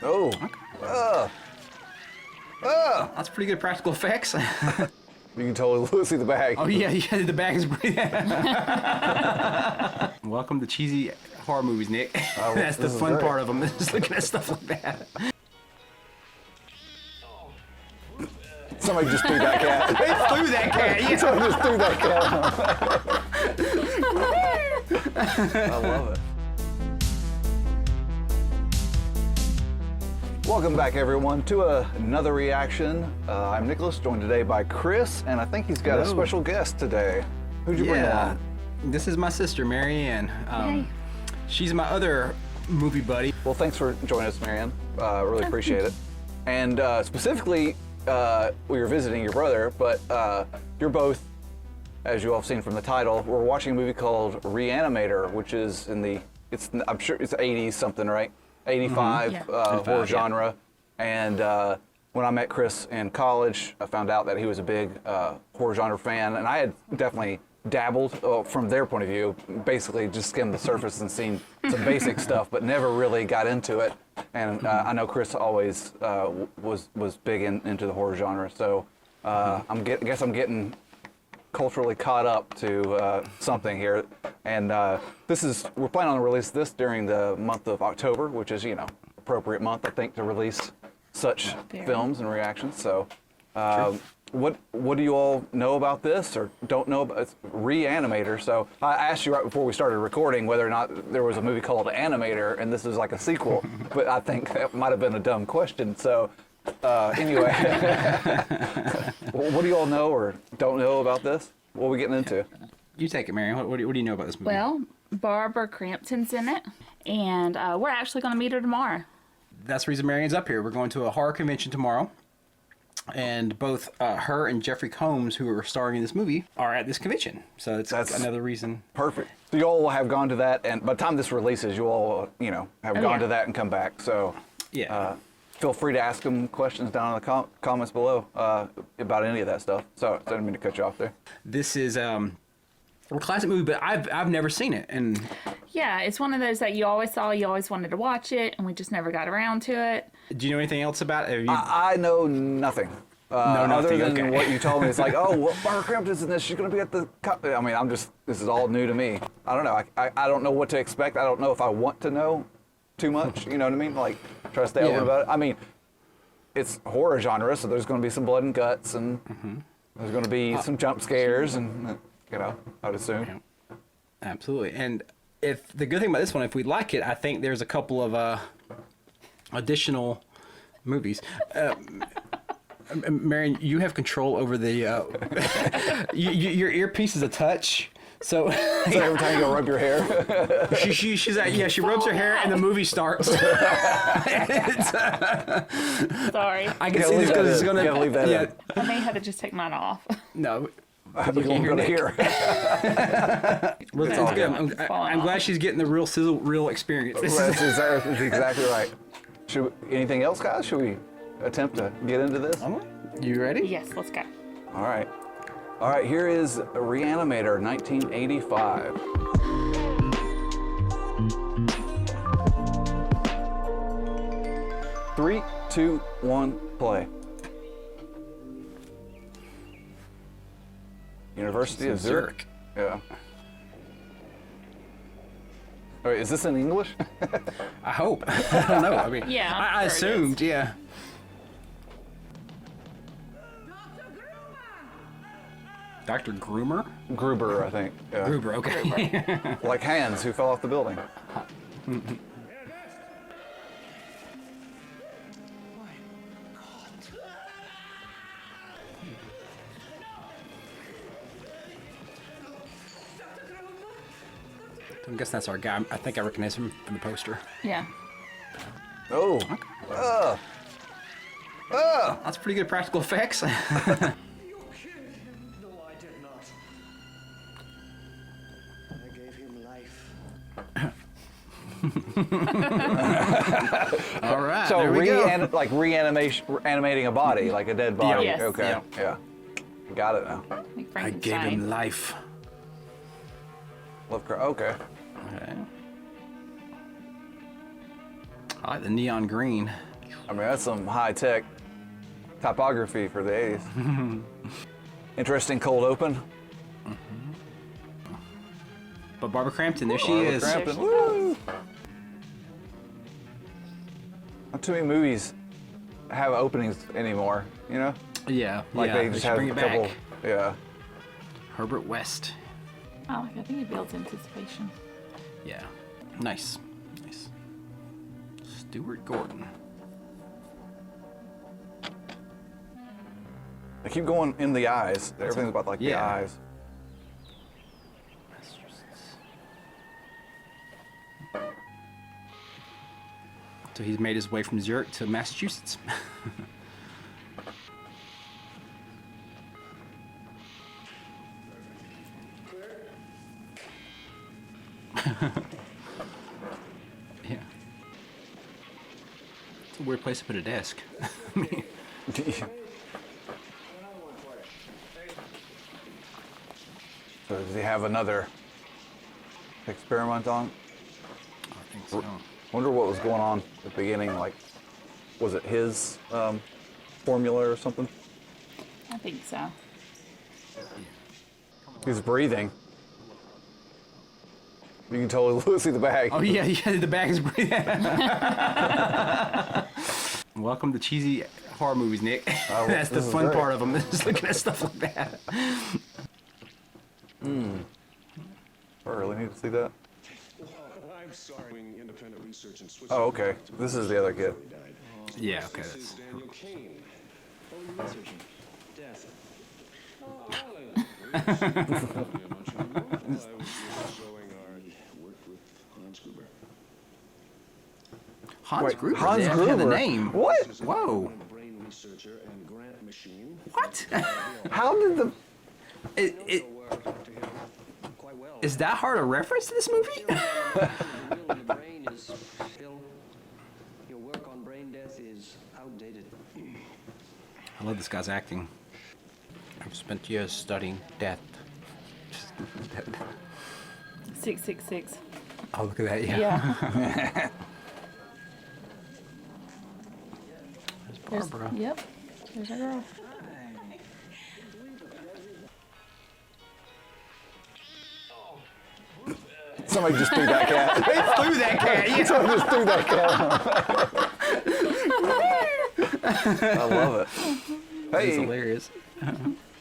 Oh. That's pretty good practical effects. You can totally see the bag. Oh yeah, the bag is pretty. Welcome to cheesy horror movies, Nick. That's the fun part of them, is looking at stuff like that. Somebody just threw that cat. They threw that cat, yeah. Somebody just threw that cat. I love it. Welcome back, everyone, to another reaction. I'm Nicholas, joined today by Chris, and I think he's got a special guest today. Who'd you bring along? This is my sister, Marianne. Hey. She's my other movie buddy. Well, thanks for joining us, Marianne. Really appreciate it. And specifically, we were visiting your brother, but you're both, as you all have seen from the title, we're watching a movie called Re-Animator, which is I'm sure it's 80s something, right? 85 horror genre. And when I met Chris in college, I found out that he was a big horror genre fan, and I had definitely dabbled from their point of view, basically just skimmed the surface and seen some basic stuff, but never really got into it. And I know Chris always was big into the horror genre, so I guess I'm getting culturally caught up to something here. And we're planning on release this during the month of October, which is, appropriate month, I think, to release such films and reactions. So what do you all know about this or don't know about? It's Re-Animator. So I asked you right before we started recording whether or not there was a movie called Animator and this is like a sequel, but I think that might have been a dumb question. So anyway, what do you all know or don't know about this? What are we getting into? You take it, Marianne. What do you know about this movie? Well, Barbara Crampton's in it, and we're actually going to meet her tomorrow. That's the reason Marianne's up here. We're going to a horror convention tomorrow, and both her and Jeffrey Combs, who are starring in this movie, are at this convention. So that's another reason. Perfect. So you all will have gone to that, and by the time this releases, you all, have gone to that and come back. So feel free to ask them questions down in the comments below about any of that stuff. So I didn't mean to cut you off there. This is a classic movie, but I've never seen it, and yeah, it's one of those that you always saw, you always wanted to watch it, and we just never got around to it. Do you know anything else about it? I know nothing. Other than what you told me. It's like, Barbara Crampton's in this. She's going to be at the... I mean, this is all new to me. I don't know. I don't know what to expect. I don't know if I want to know too much. You know what I mean? Like, try to stay open about it. I mean, it's horror genre, so there's going to be some blood and guts, and there's going to be some jump scares, and, I would assume. Yeah. Absolutely. And if the good thing about this one, if we like it, I think there's a couple of additional movies. Marion, you have control over the your earpiece is a touch. So every time you go rub your hair, she's like, she rubs her hair and the movie starts. Sorry. I can see this because it's gonna. Leave that in. I may have to just take mine off. No. You can't hear Nick. Well, it's all good. I'm glad she's getting the real sizzle, real experience. That's exactly right. Anything else, guys? Should we attempt to get into this? You ready? Yes, let's go. All right. All right, here is Re-Animator, 1985. Three, two, one, play. University of Zurich. Yeah. All right, is this in English? I hope. I don't know. I mean, yeah, I assumed, yeah. Dr. Groomer? Gruber, I think. Yeah. Gruber, okay. Like Hans, who fell off the building. I guess that's our guy. I think I recognize him from the poster. Yeah. Oh. Okay. That's pretty good practical effects. All right. So there we go. like reanimating a body, like a dead body. Yes. Okay. Yeah. Got it now. Like I gave him life. Okay. Okay. I like the neon green. I mean, that's some high-tech typography for the 80s. Interesting cold open. But Barbara Crampton, there she Barbara is. Crampton, woo! Not too many movies have openings anymore, you know? Yeah, Like yeah, they just should have bring a it couple. back. Yeah. Herbert West. I think it builds anticipation. Yeah, nice, nice. Stuart Gordon. They keep going in the eyes. Everything's about like the Yeah. eyes. So he's made his way from Zurich to Massachusetts. Yeah. It's a weird place to put a desk. So does he have another experiment on? I think so. Wonder what was going on at the beginning. Like, was it his formula or something? I think so. He's breathing. You can totally see the bag. Oh yeah, yeah, the bag is breathing. Welcome to cheesy horror movies, Nick. That's the this is fun great. part of them, just looking at stuff like that. I really need to see that. I'm sorry. Independent research in Oh, okay. This is the other kid. Yeah, okay, This is that's... Daniel Kane. What were you researching? Death. Oh, I was just showing our work with Hans Gruber. Hans Wait, Gruber. Hans They actually have the Gruber? name. What? Whoa. Brain researcher and grant machine. What? How did the? Quite well. Is that hard a reference to this movie? The brain is still. Your work on brain death is outdated. I love this guy's acting. I've spent years studying death. 666. Oh, look at that, yeah. Yeah. There's Barbara. Yep. There's our girl. Somebody just threw that cat. Threw that cat, yeah. Somebody just threw that cat. I love it. It's Hey, hilarious.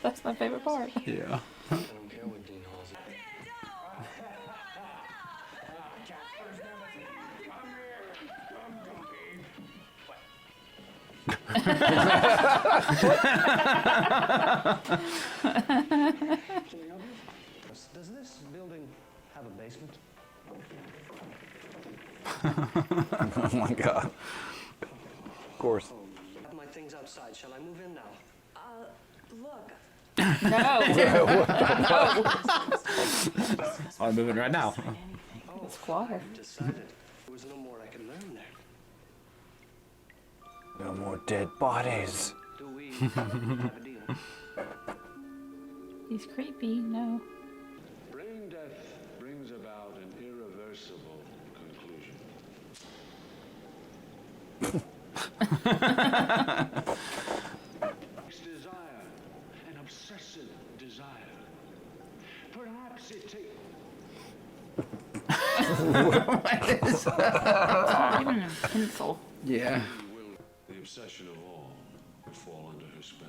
That's my favorite part. Yeah. I don't care what Dean calls it. Does this building have a basement? oh my God. Of course. I have my things outside. Shall I move in now? Look, No. I'm moving right now. It's water. Decided there was no more I could learn there. No more dead bodies. Do we have a deal? He's creepy. No. Brain death brings about an irreversible conclusion. Desire, an obsessive desire. Perhaps it takes. It's not even a pencil. Yeah. The obsession of all would fall under her spell.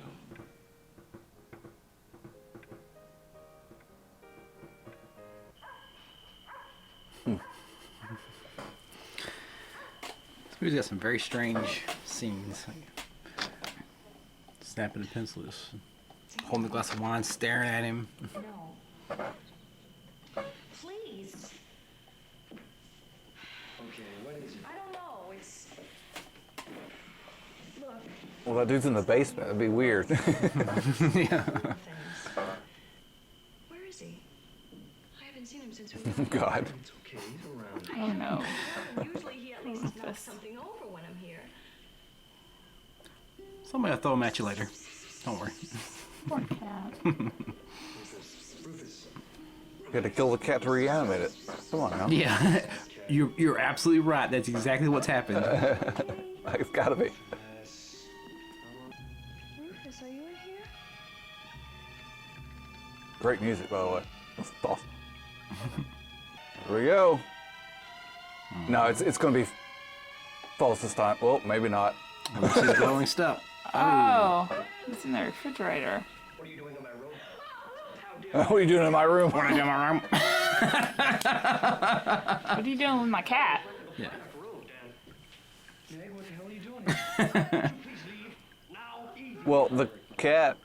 This movie's got some very strange scenes. Like snapping a pencil, just holding a glass of wine, staring at him. no. Please. Okay, what is it? I don't know. It's. Look, Well, that dude's in the basement. That'd be weird. Yeah. things. Where is he? I haven't seen him since we left. God. It's okay, he's around. Oh no. Usually he at least knocks Rufus. something over when I'm here. Somebody will throw them at you later. Don't worry. Poor cat. Rufus. You had to kill the cat to reanimate it. Come on now. Yeah. Cat You're absolutely right. That's exactly what's happened. It's gotta be. Rufus, are you in here? Great music, by the way. That's awesome. Here we go. No, it's gonna be false this time. Well, maybe not. This is glowing stuff. Oh, it's in the refrigerator. What are you doing in my room? What are you doing in my room? What I do in my room? What are you doing with my cat? Yeah. Meg, what the hell are you doing here? Please leave. Now, easy. Well, the cat.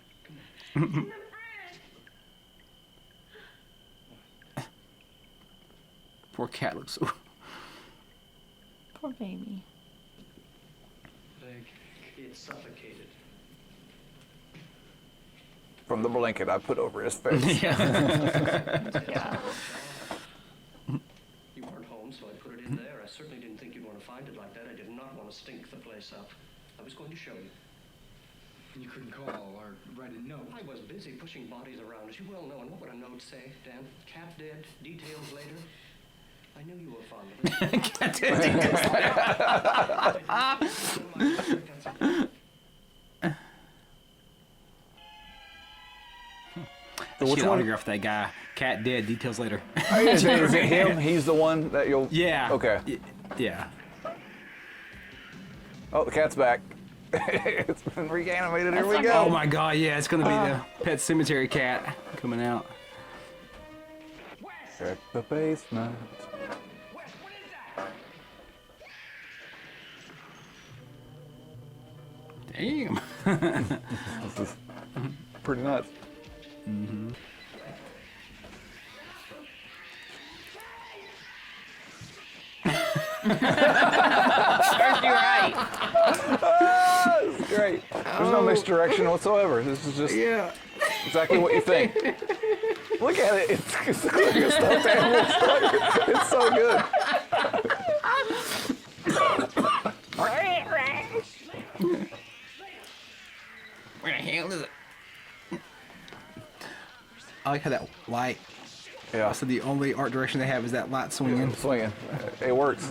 Poor cat looks so. Poor baby. Meg, it's suffocated. From the blanket I put over his face. Yeah. You weren't home, so I put it in there. I certainly didn't think you'd want to find it like that. I did not want to stink the place up. I was going to show you. You couldn't call or write a note. I was busy pushing bodies around, as you well know. And what would a note say, Dan? Cat dead, details later. I knew you were fond of it. Which autograph that guy? Cat dead. Details later. Is it him? He's the one that you'll. Yeah. Okay. Yeah. Oh, the cat's back. It's been reanimated. Here we That's go. Oh my God! Yeah, it's gonna be the Pet Cemetery cat coming out. Check the basement. Damn. This is pretty nuts. Serves you right. This is great. There's no misdirection whatsoever. This is just exactly what you think. Look at it. It's like a stuffed animal. It's so good. Where the hell is it? I like how that light. Yeah. So the only art direction they have is that light swinging. Swinging. It works.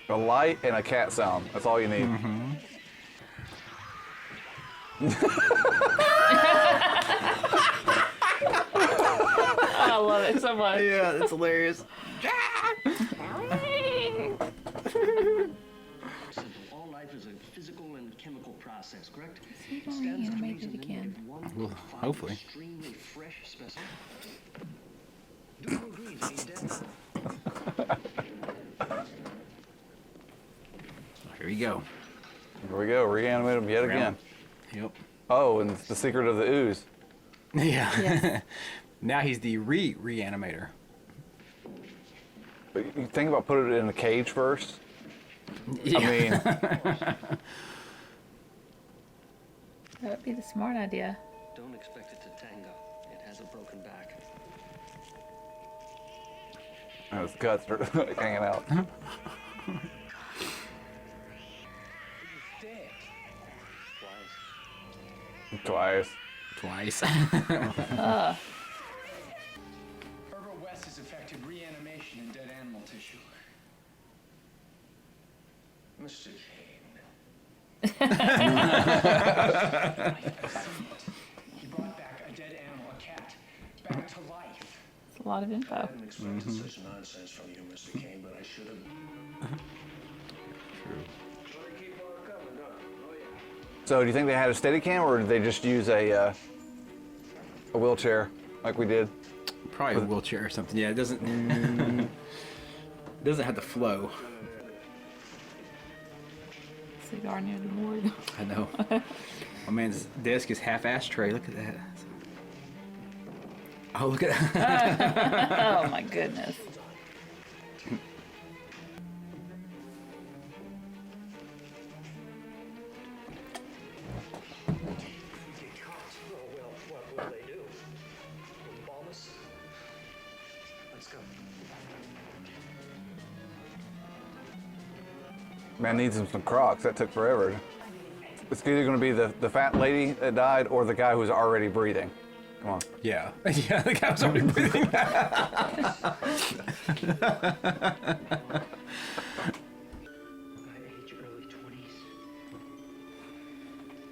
A light and a cat sound. That's all you need. I love it so much. Yeah, that's hilarious. All life is a physical and chemical process, correct? He only animated again. Well, hopefully. Extremely fresh specimen. Do you agree that he's dead? Here we go. Here we go. Reanimate him yet again. Yep. Oh, and it's the secret of the ooze. Yeah. Yes. Now he's the Re-Animator. But you think about putting it in a cage first. Yeah. I mean, That would be the smart idea. Don't expect it to tango. It has a broken back. his guts are hanging out. Twice. Twice. Herbert West has effected reanimation in dead animal tissue. Mr. Kane. He brought back a dead animal, a cat, back to life. It's a lot of info. I hadn't expected such nonsense from you, Mr. Kane, but I should have. So, do you think they had a Steadicam, or did they just use a wheelchair like we did? Probably a wheelchair or something. Yeah, it doesn't. Doesn't have the flow. Cigar near the morgue. I know. My man's desk is half ashtray. Look at that. Oh, look at that. Oh my goodness. Well, what will they do? Bomb us? Let's go. Man needs him some Crocs. That took forever. It's either going to be the fat lady that died or the guy who's already breathing. Come on. Yeah. Yeah, the guy was already breathing. My age, early 20s.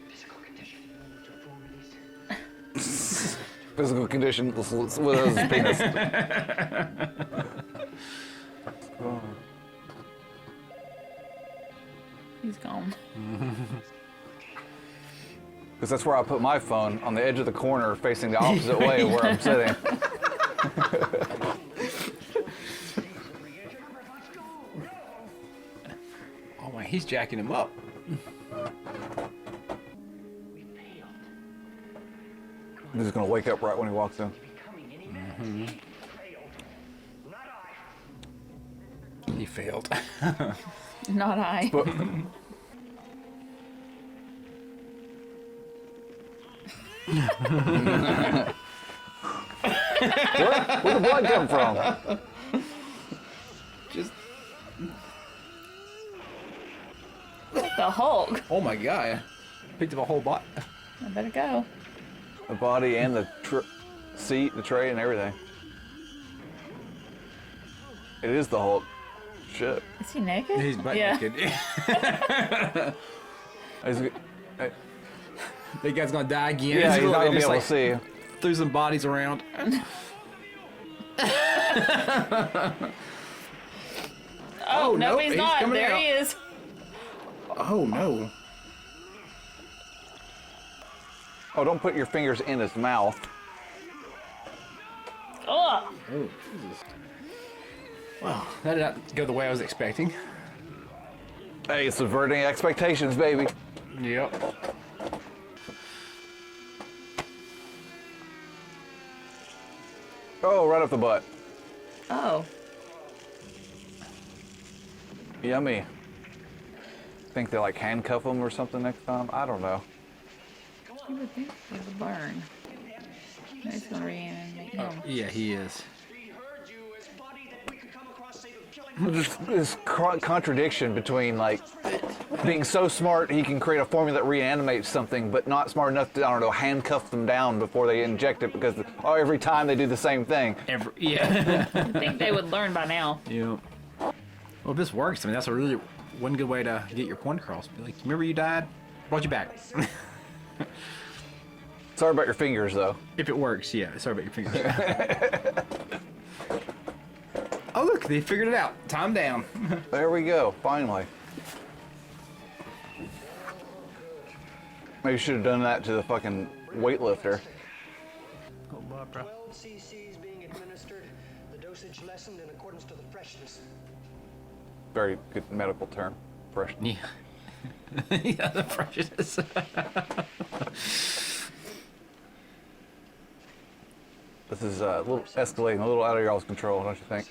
Physical condition, deformities. Physical condition with his penis. He's gone. Because that's where I put my phone, on the edge of the corner, facing the opposite way of where I'm sitting. Oh my, he's jacking him up. We failed. He's just gonna wake up right when he walks in. Becoming any man. Failed. Not I. He failed. Not I. But, where'd the blood come from? Just. Like the Hulk. Oh my god. Picked up a whole bot. I better go. The body and the seat, the tray, and everything. It is the Hulk. Shit. Is he naked? He's butt yeah. naked. He's- The guy's gonna die again. yeah, he's not gonna be Just, able to see. threw some bodies around. Oh, no, nope, he's he's not. coming There out. he is. Oh no. Oh, don't put your fingers in his mouth. Oh, Oh, Jesus. Wow, that did not go the way I was expecting. Hey, subverting expectations, baby. Yep. Oh, right up the butt. oh. Yummy. Think they like handcuff him or something next time? I don't know. You would think it would burn. He's gonna reanimate him. Yeah, he is. We heard you as body that we could come across safe of killing. This contradiction between like being so smart he can create a formula that reanimates something, but not smart enough to, I don't know, handcuff them down before they inject it because every time they do the same thing. Yeah. I think they would learn by now. Yeah. Well, if this works, I mean, that's a really one good way to get your point across. Be like, remember you died? Brought you back. Sorry about your fingers, though. If it works, yeah. Sorry about your fingers. Oh, look, they figured it out. Time down. There we go, finally. Maybe you should have done that to the fucking weightlifter. Oh, Barbara. 12 cc's being administered, the dosage lessened in accordance to the freshness. Very good medical term. Fresh. Yeah. Yeah, the freshness. This is a little escalating, a little out of y'all's control, don't you think?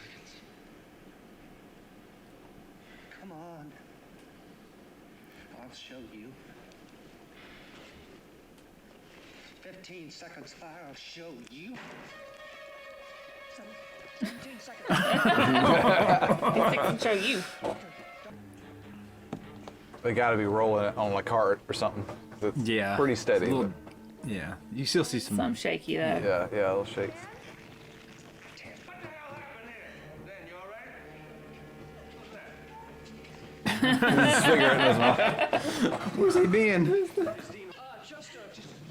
Come on. I'll show you. 15 seconds, I'll show you. 15 seconds. He's fixing to show you. They got to be rolling it on a cart or something. It's Yeah. pretty steady. It's a little- yeah. You still see some. Some shaky though. Yeah, yeah, little shakes. Cigarette in his mouth. Where's he been? Just a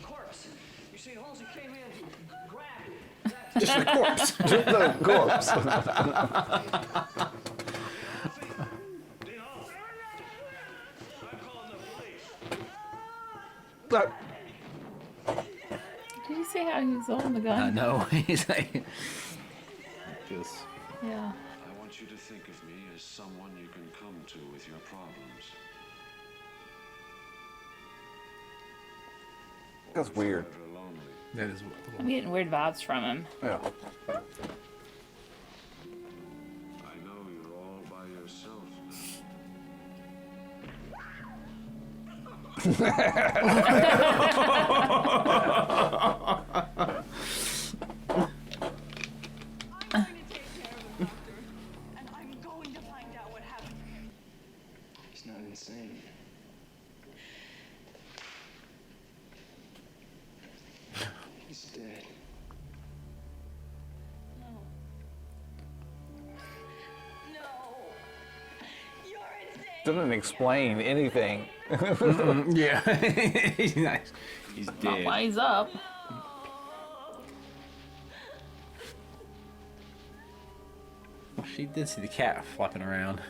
corpse. You see, Halsey came in, grabbed. Just a corpse. Just the corpse. Look, Did you see how he was holding the gun? I know. He's like. Just. Yeah. I want you to think of me as someone you can come to with your problems. that's weird. Never lonely. That is. I'm getting weird vibes from him. Yeah. I know you're all by yourself I'm going to take care of him, Doctor, and I'm going to find out what happened. He's not insane. He's dead. Didn't explain anything. Yeah. He's nice. He's Not dead. while he's up. Well, she did see the cat flopping around.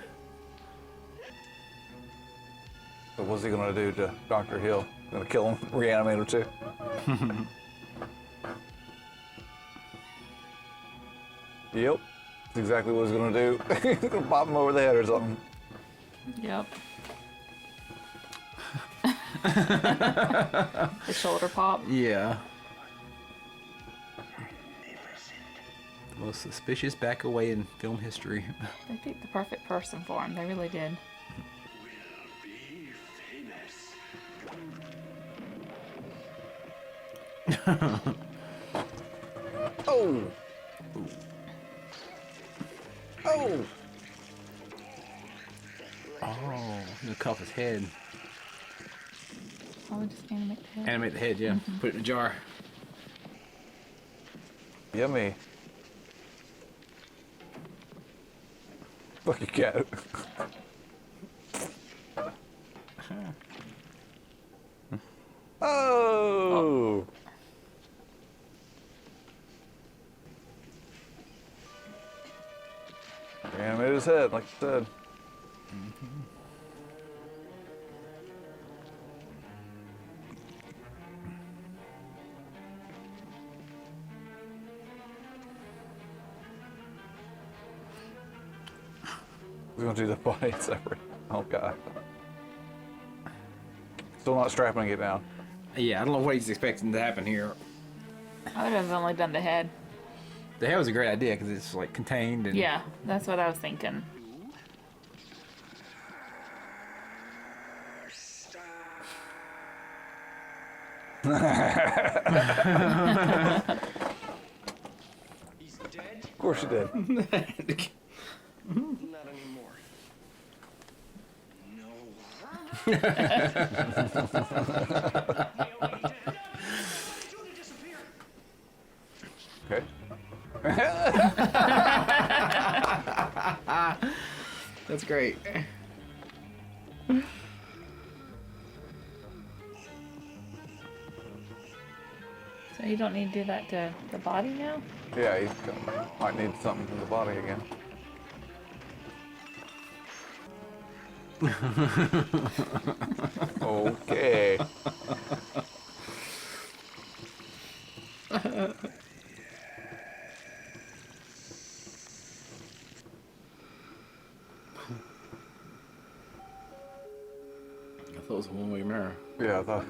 So what's he gonna do to Dr. Hill? Gonna kill him? Re-Animator too? Yep. That's exactly what he's gonna do. He's gonna pop him over the head or something. Yep. The shoulder pop. Yeah. The most suspicious back away in film history. They picked the perfect person for him. They really did. Oh! Oh! Oh, he'll cuff his head. Probably just animate the head. Animate the head, yeah. Put it in a jar. Yummy. Fuck you, cat. Oh! Animate his head, like you said. We're gonna do the body separate. Oh god. Still not strapping it down. Yeah, I don't know what he's expecting to happen here. I would have only done the head. The head was a great idea because it's like contained and Yeah, that's what I was thinking. He's dead? Of course you did. Not anymore. No. Julie disappeared. Okay. that's great. So you don't need to do that to the body now? Yeah, might need something from the body again. Okay. I thought it was a one-way mirror. Yeah, I thought.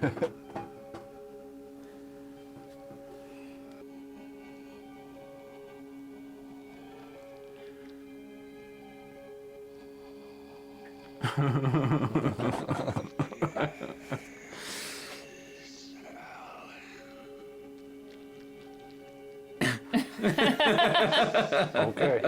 Okay.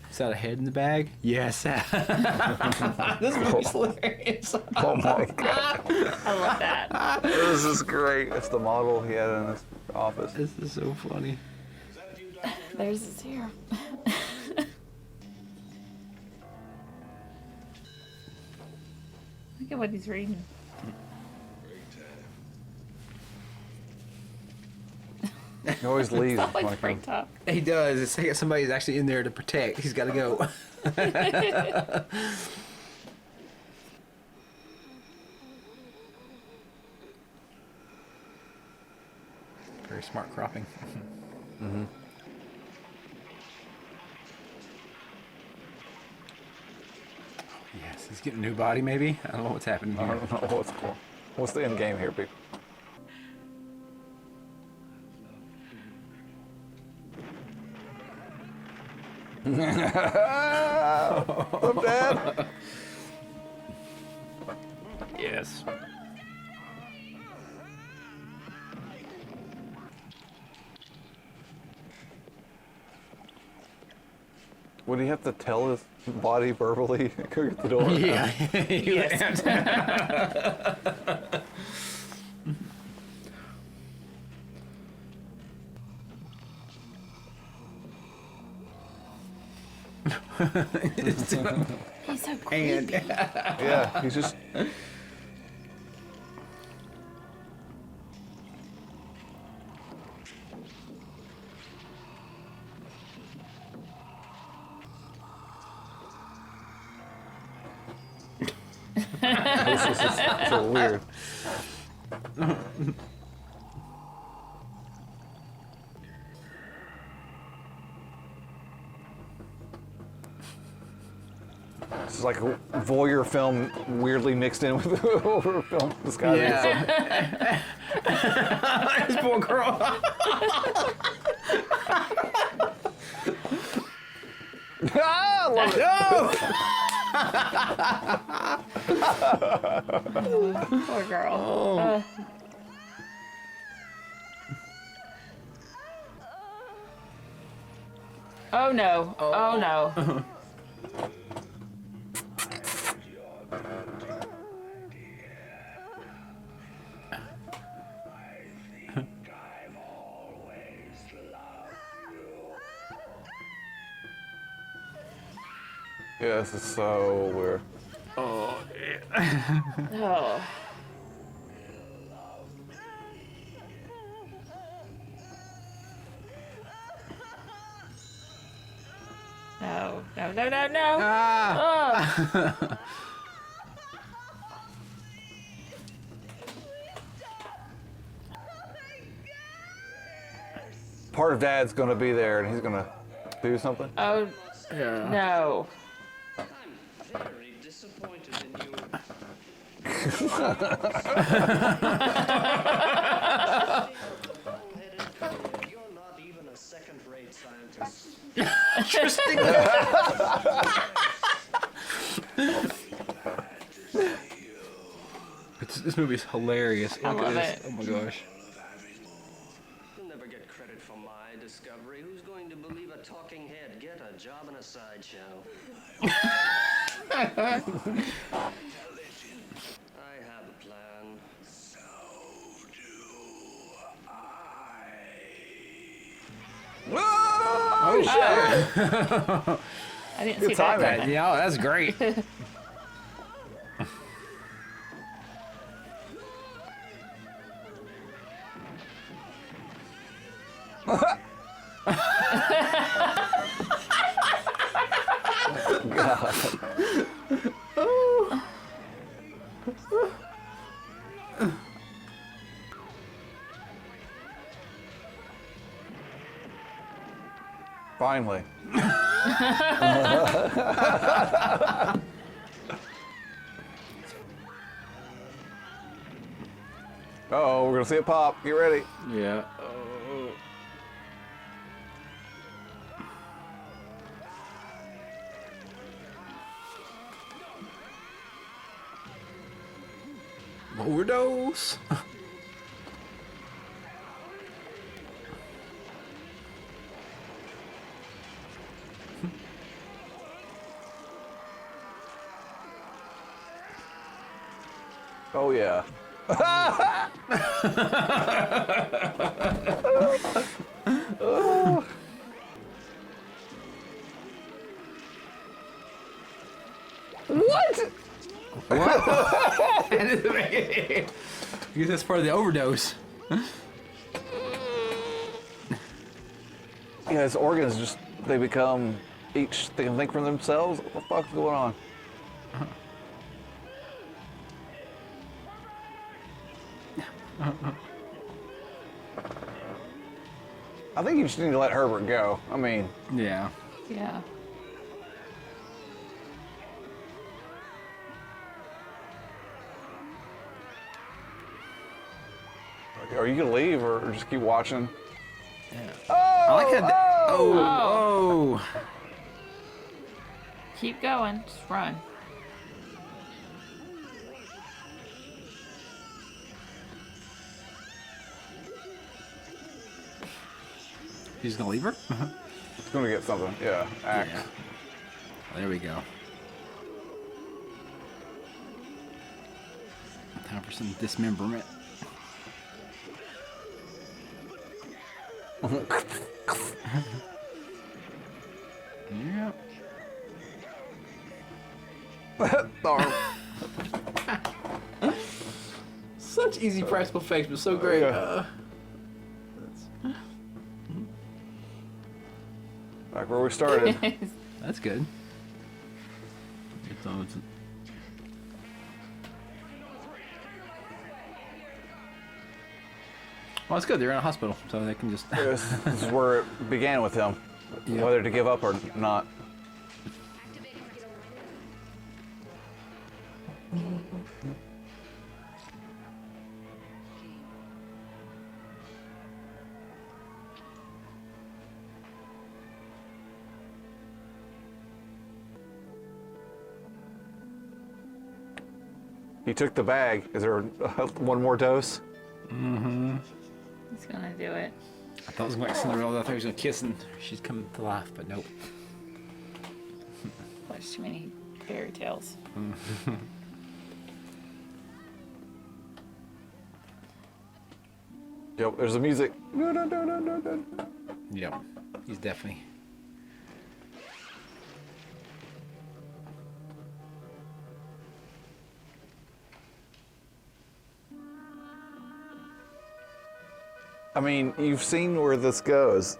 Is that a head in the bag? Yes. This movie's hilarious. Oh my god. I love that. This is great. It's the model he had in his office. This is so funny. There's his hair. Look at what he's reading. He always leaves. Sounds like when I Spring come. Top. He does. It's like somebody's actually in there to protect. He's got to go. Very smart cropping. Mm-hmm. Yes, he's getting a new body maybe. I don't know what's happening I here. don't know what's cool. What's the end game here, people? I'm dead. Yes. Would he have to tell his body verbally? Go get the door. Yeah. Yes. He's so creepy. And Yeah, he's just. This is so weird. This is like a voyeur film weirdly mixed in with a horror film. This guy. yeah. This poor girl. Ah, I love it. No! Poor girl. Oh no. Oh no. Yeah, this is so weird. Oh. No, no, no, no, no. Ah. Part of Dad's gonna be there, and he's gonna do something. Oh, Yeah. no. I'm very disappointed in you. You're not even a second-rate scientist. Interesting. This movie is hilarious. I Look love at this. it. Oh my gosh. You'll never get credit for my discovery. Who's going to believe a talking head get a job in a sideshow? I have a plan. Oh shit! I didn't Good see that timing. coming. Yeah, that's great. Finally. Uh-oh, we're gonna see it pop. Get ready. Yeah. Overdose. Oh yeah. What? I guess that's part of the overdose. Yeah, his organs just, they become, each, they can think for themselves. What the fuck's going on? I think you just need to let Herbert go. I mean, Yeah. Yeah. are you gonna leave or just keep watching? I like that. Oh! Oh. Keep going. Just run. He's gonna leave her? It's gonna get something. Yeah, act. Yeah. There we go. Time for some dismemberment. Yep. Arm. Such easy practical effects, but so great. Yeah. Back where we started. That's good. It's well, it's good. They're in a hospital, so they can just. This is where it began with him, Yep. whether to give up or not. He took the bag. Is there one more dose? He's gonna do it. I thought it was like Cinderella. I thought he was gonna kiss and she's coming to life, but nope. Watched too many fairy tales. Yep, there's the music. Yep, he's definitely. I mean, you've seen where this goes.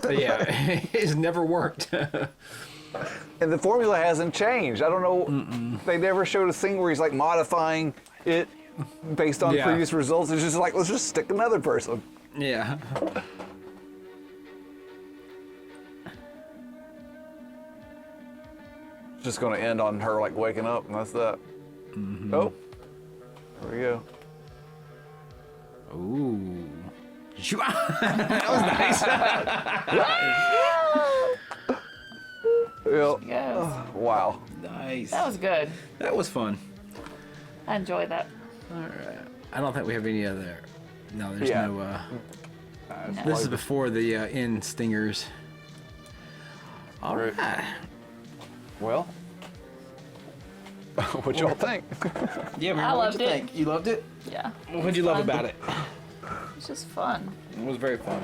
Yeah, it's never worked. And the formula hasn't changed. I don't know. They never showed a scene where he's like modifying it based on Yeah. previous results. It's just like, let's just stick another person. Yeah. It's just going to end on her like waking up, and that's that. Oh, there we go. Ooh. That was nice. Yep. Yes. Wow. Nice. That was good. That was fun. I enjoyed that. All right. I don't think we have any other. No, there's Yeah. no. No. This is before the end stingers. All Right. right. Well, what y'all think? Yeah, I what'd loved you it. think? You loved it? Yeah. What'd you love Fun. about it? It's just fun. It was very fun.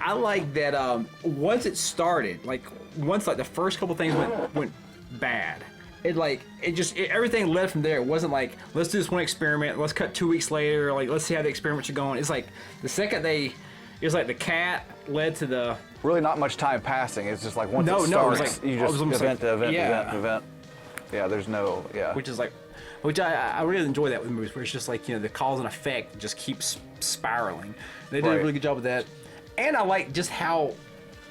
I like that once it started, like once like the first couple things went bad, everything led from there. It wasn't like, let's do this one experiment, let's cut 2 weeks later, like let's see how the experiments are going. It's like the second it was like the cat led to the Really, not much time passing. It's just like once No, it no, it was starts, like- you it was just almost event like- to event, yeah. event to event. Yeah, there's no, yeah. which I really enjoy that with movies where it's just like, the cause and effect just keeps spiraling. They did a Right. really good job with that. And I like just how,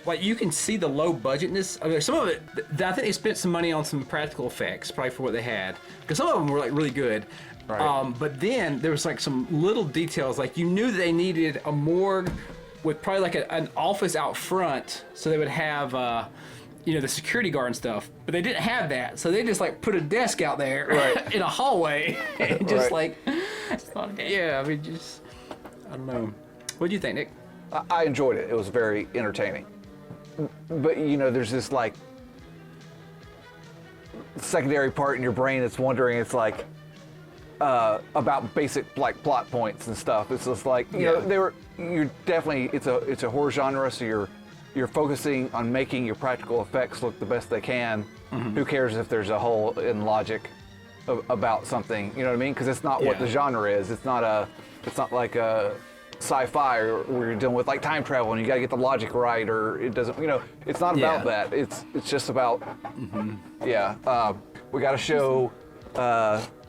like, you can see the low budgetness. I mean, some of it, I think they spent some money on some practical effects, probably for what they had. Because some of them were like really good. Right. But then there was like some little details, like you knew that they needed a morgue with probably like an office out front, so they would have, the security guard and stuff. But they didn't have that, so they just like put a desk out there Right. in a hallway, and just Right. like, Just loved it. yeah, I mean, just, I don't know. What do you think, Nick? I enjoyed it. It was very entertaining. But there's this like secondary part in your brain that's wondering. It's like about basic like plot points and stuff. It's just like you're definitely it's a horror genre, so you're focusing on making your practical effects look the best they can. Who cares if there's a hole in logic about something? You know what I mean? Because it's not what Yeah. the genre is. It's not like a sci-fi or where you're dealing with like time travel and you got to get the logic right, or it doesn't. It's not about Yeah. that. It's just about we got to show.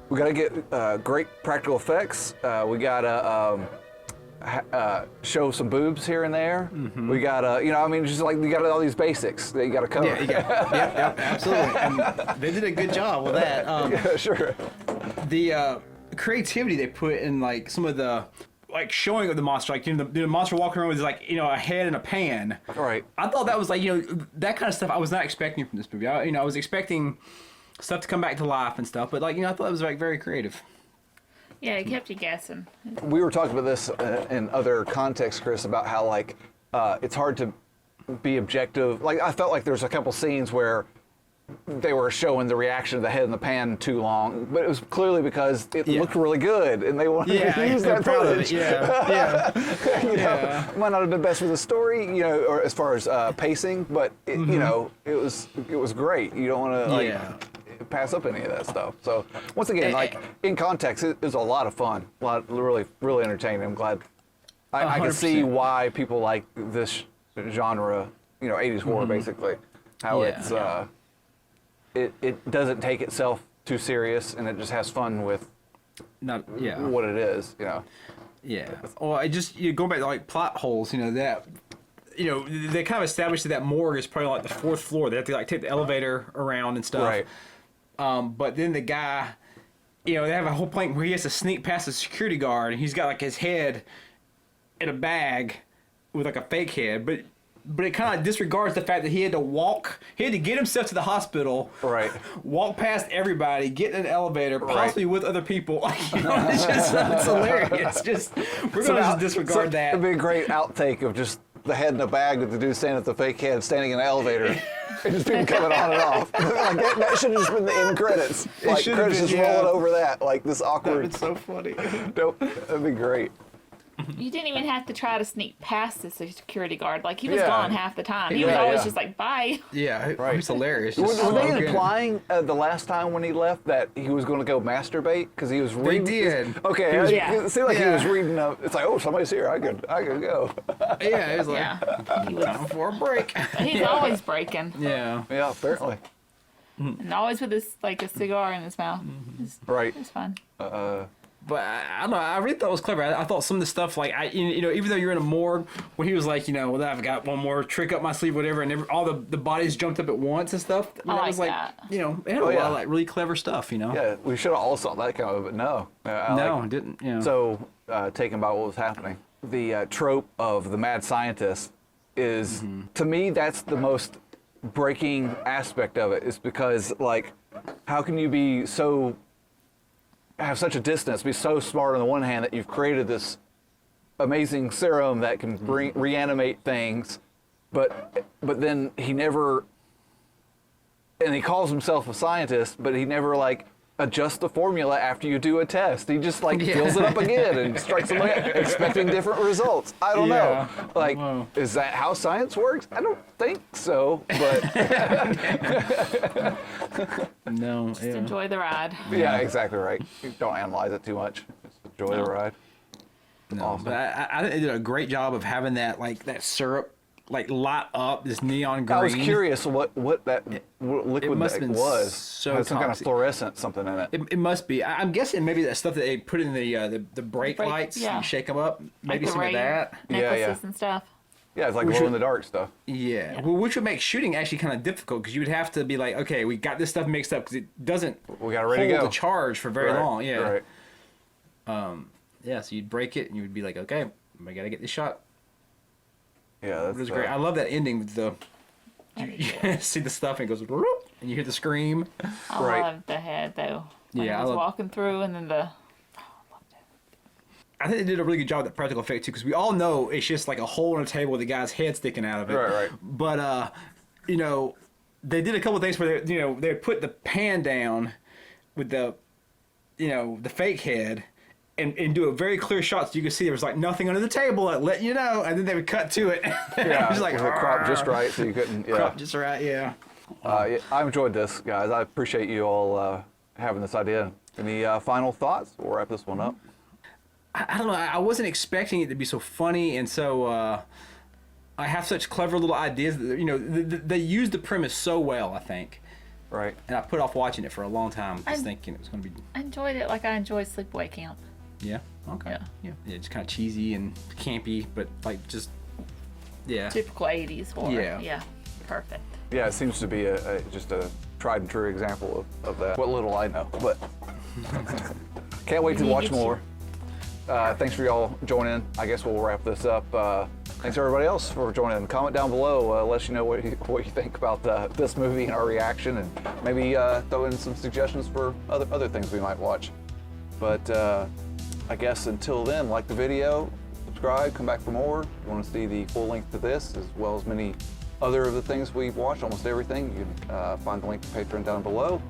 We got to get great practical effects. We got to show some boobs here and there. We got to, just like you got all these basics that you got to cover. Yeah, absolutely. And they did a good job with that. Yeah, sure. The creativity they put in like some of the like showing of the monster, like the monster walking around with like a head and a pan. Right. I thought that was like that kind of stuff I was not expecting from this movie. I was expecting stuff to come back to life and stuff, but like I thought it was like very creative. Yeah, it kept you guessing. We were talking about this in other contexts, Chris, about how like it's hard to be objective. Like I felt like there was a couple scenes where they were showing the reaction of the head in the pan too long, but it was clearly because it looked really good and they wanted to use that proud of it. footage. Yeah. Might not have been best for the story, or as far as pacing, but it was great. You don't want to pass up any of that stuff. So once again, like in context, it was a lot of fun, really, really entertaining. I'm glad. I can see 100%. why people like this genre, 80s horror basically. How Yeah. it's it doesn't take itself too serious, and it just has fun with what it is. Yeah. Well, going back to like plot holes, that. They kind of established that morgue is probably like the 4th floor. They have to like take the elevator around and stuff. Right. But then the guy, they have a whole plank where he has to sneak past the security guard, and he's got like his head in a bag with like a fake head, but it kind of disregards the fact that he had to get himself to the hospital, Right. walk past everybody, get in an elevator, possibly with other people. It's hilarious. We're gonna just disregard that. It'd be a great outtake of just the head in a bag with the dude standing at the fake head, standing in an elevator, and just people coming on and off. Like that should have just been the end credits. Like should've credits been, just yeah. rolling over that, like this awkward. It's so funny. Nope, that'd be great. You didn't even have to try to sneak past the security guard. Like, he was Yeah. gone half the time. He Yeah, was always yeah. just like, bye. Yeah, Right. it's hilarious. Were Just they smoking. implying the last time when he left that he was going to go masturbate because he was reading? did. Okay, Yeah. it seemed like he Yeah. was reading. It's like, oh, somebody's here. I could go. Yeah, it was like Yeah. He was, time for a break. he's always breaking. Yeah. Yeah, apparently. And always with his, like, a cigar in his mouth. Right. It's fun. But I don't know. I really thought it was clever. I thought some of the stuff, like even though you're in a morgue, when he was like, well, I've got one more trick up my sleeve, whatever, and all the bodies jumped up at once and stuff. I that was like like, that. it had a Oh, lot yeah. of like really clever stuff. Yeah, we should have all saw that kind of, but no. No, it didn't. So, taken by what was happening, the trope of the mad scientist is, to me, that's the most breaking aspect of it. Is because, like, how can you have such a distance, be so smart on the one hand that you've created this amazing serum that can reanimate things, but then he never, and he calls himself a scientist, but he never like adjusts the formula after you do a test. He just like fills it up again and strikes them again, expecting different results. I don't know. Like, is that how science works? I don't think so, but No. Just enjoy the ride. yeah, exactly right. Don't analyze it too much. Just enjoy the ride. No, Awesome. but I think they did a great job of having that that syrup light up this neon green. I was curious what liquid must that have been was. so Had some kind of toxic. fluorescent something in it. It must be. I'm guessing maybe that stuff that they put in the brake lights. yeah. You shake them up. Maybe Like the some of ray that. necklaces Yeah. and stuff. Yeah, it's like We glow in should- the dark stuff. Yeah. Well, which would make shooting actually kind of difficult because you would have to be like, okay, we got this stuff mixed up because it doesn't We got it ready to hold go. the charge for very Right, long. Yeah. Right. Yeah. So you'd break it and you would be like, okay, I gotta get this shot. Yeah, that's It was great. I love that ending with the. You see the stuff and it goes, "Whoop," and you hear the scream. I Right. loved the head, though. When Yeah, he I was love- walking through and then the... I think they did a really good job with the practical effect too, because we all know it's just like a hole in a table with the guy's head sticking out of it. Right. But they did a couple of things where they put the pan down with the fake head. And do a very clear shot so you could see there was like nothing under the table that let you know, and then they would cut to it. Yeah, it was like with it cropped just right so you couldn't. Yeah. cropped just right. Yeah. Yeah, I enjoyed this, guys. I appreciate you all having this idea. Any final thoughts? We'll wrap this one up. I don't know. I wasn't expecting it to be so funny, and so I have such clever little ideas. They used the premise so well, I think. Right. And I put off watching it for a long time, just I- thinking it was going to be. I enjoyed it like I enjoyed Sleepaway Camp. Yeah. Okay. Yeah. Yeah. Just kind of cheesy and campy, but like just. Yeah. Typical 80s horror. Yeah. Yeah. Perfect. Yeah, it seems to be just a tried and true example of that. What little I know, but can't wait to watch more. Thanks for y'all joining. I guess we'll wrap this up. Thanks everybody else for joining. Comment down below. Let us know what you think about this movie and our reaction, and maybe throw in some suggestions for other things we might watch. But I guess until then, like the video, subscribe, come back for more. If you want to see the full length to this, as well as many other of the things we've watched, almost everything, you can find the link to Patreon down below.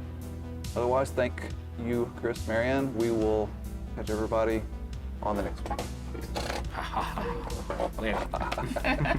Otherwise, thank you, Chris, Marianne. We will catch everybody on the next one. Peace. Later.